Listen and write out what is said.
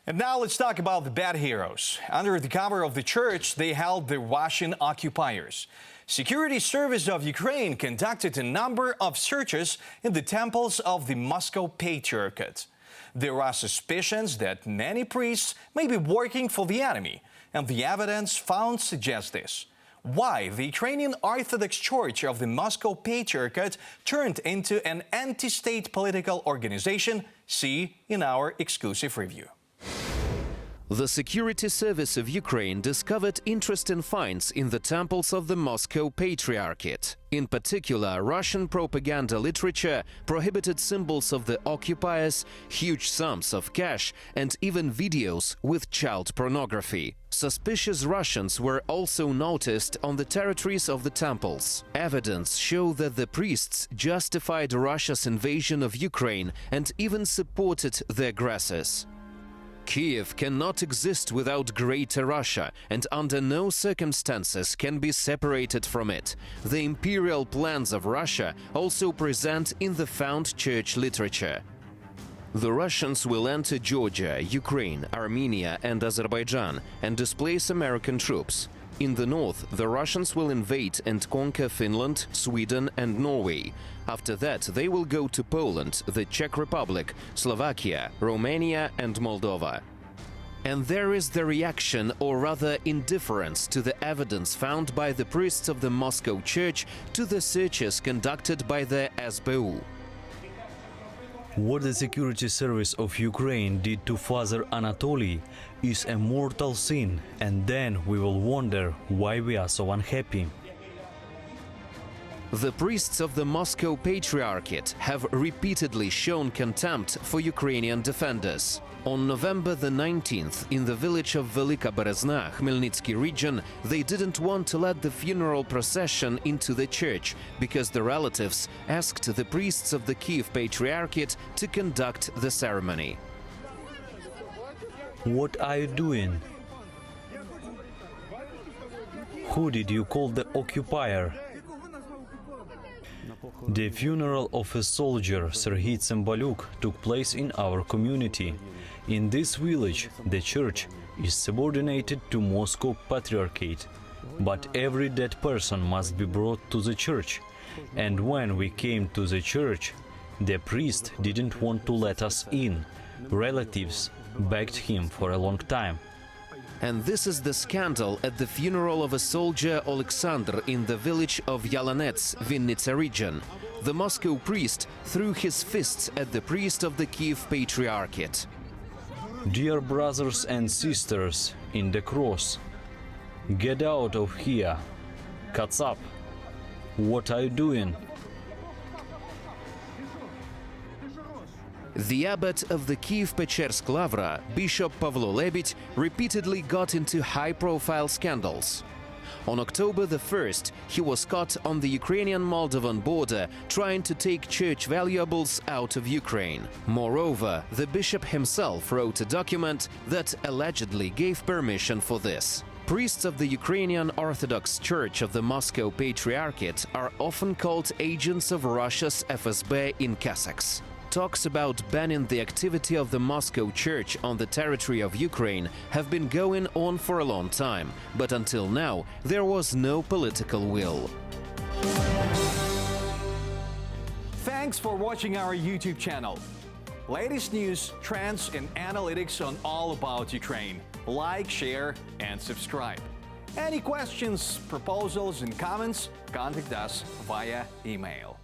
And now let's talk about the bad heroes. Under the cover of the church, they held the Russian occupiers. Security Service of Ukraine conducted a number of searches in the temples of the Moscow Patriarchate. There are suspicions that many priests may be working for the enemy, and the evidence found suggests this. Why the Ukrainian Orthodox Church of the Moscow Patriarchate turned into an anti-state political organization, see in our exclusive review. The Security Service of Ukraine discovered interesting finds in the temples of the Moscow Patriarchate. In particular, Russian propaganda literature, prohibited symbols of the occupiers, huge sums of cash, and even videos with child pornography. Suspicious Russians were also noticed on the territories of the temples. Evidence shows that the priests justified Russia's invasion of Ukraine and even supported the aggressors. Kiev cannot exist without Greater Russia and under no circumstances can be separated from it. The imperial plans of Russia also present in the found church literature. The Russians will enter Georgia, Ukraine, Armenia and Azerbaijan and displace American troops. In the north, the Russians will invade and conquer Finland, Sweden and Norway. After that, they will go to Poland, the Czech Republic, Slovakia, Romania and Moldova. And there is the reaction, or rather indifference, to the evidence found by the priests of the Moscow Church to the searches conducted by the SBU. What the Security Service of Ukraine did to Father Anatoly is a mortal sin, and then we will wonder why we are so unhappy. The priests of the Moscow Patriarchate have repeatedly shown contempt for Ukrainian defenders. On November the 19th, in the village of Velika Berezna, Khmelnytsky region, they didn't want to let the funeral procession into the church because the relatives asked the priests of the Kiev Patriarchate to conduct the ceremony. What are you doing? Who did you call the occupier? The funeral of a soldier, Serhiy Tsembalyuk, took place in our community. In this village, the church is subordinated to Moscow Patriarchate. But every dead person must be brought to the church. And when we came to the church, the priest didn't want to let us in. Relatives begged him for a long time. And this is the scandal at the funeral of a soldier Alexander in the village of Yalanets, Vinnytsia region. The Moscow priest threw his fists at the priest of the Kiev Patriarchate. Dear brothers and sisters in the cross, get out of here. Kazap, what are you doing? The abbot of the Kiev-Pechersk Lavra, Bishop Pavlo Lebedь, repeatedly got into high-profile scandals. On October the 1st, he was caught on the Ukrainian-Moldovan border trying to take church valuables out of Ukraine. Moreover, the bishop himself wrote a document that allegedly gave permission for this. Priests of the Ukrainian Orthodox Church of the Moscow Patriarchate are often called agents of Russia's FSB in Kazakhs. Talks about banning the activity of the Moscow Church on the territory of Ukraine have been going on for a long time, but until now there was no political will. Thanks for watching our YouTube channel. Latest news, trends and analytics on all about Ukraine. Like, share and subscribe. Any questions, proposals and comments, contact us via email.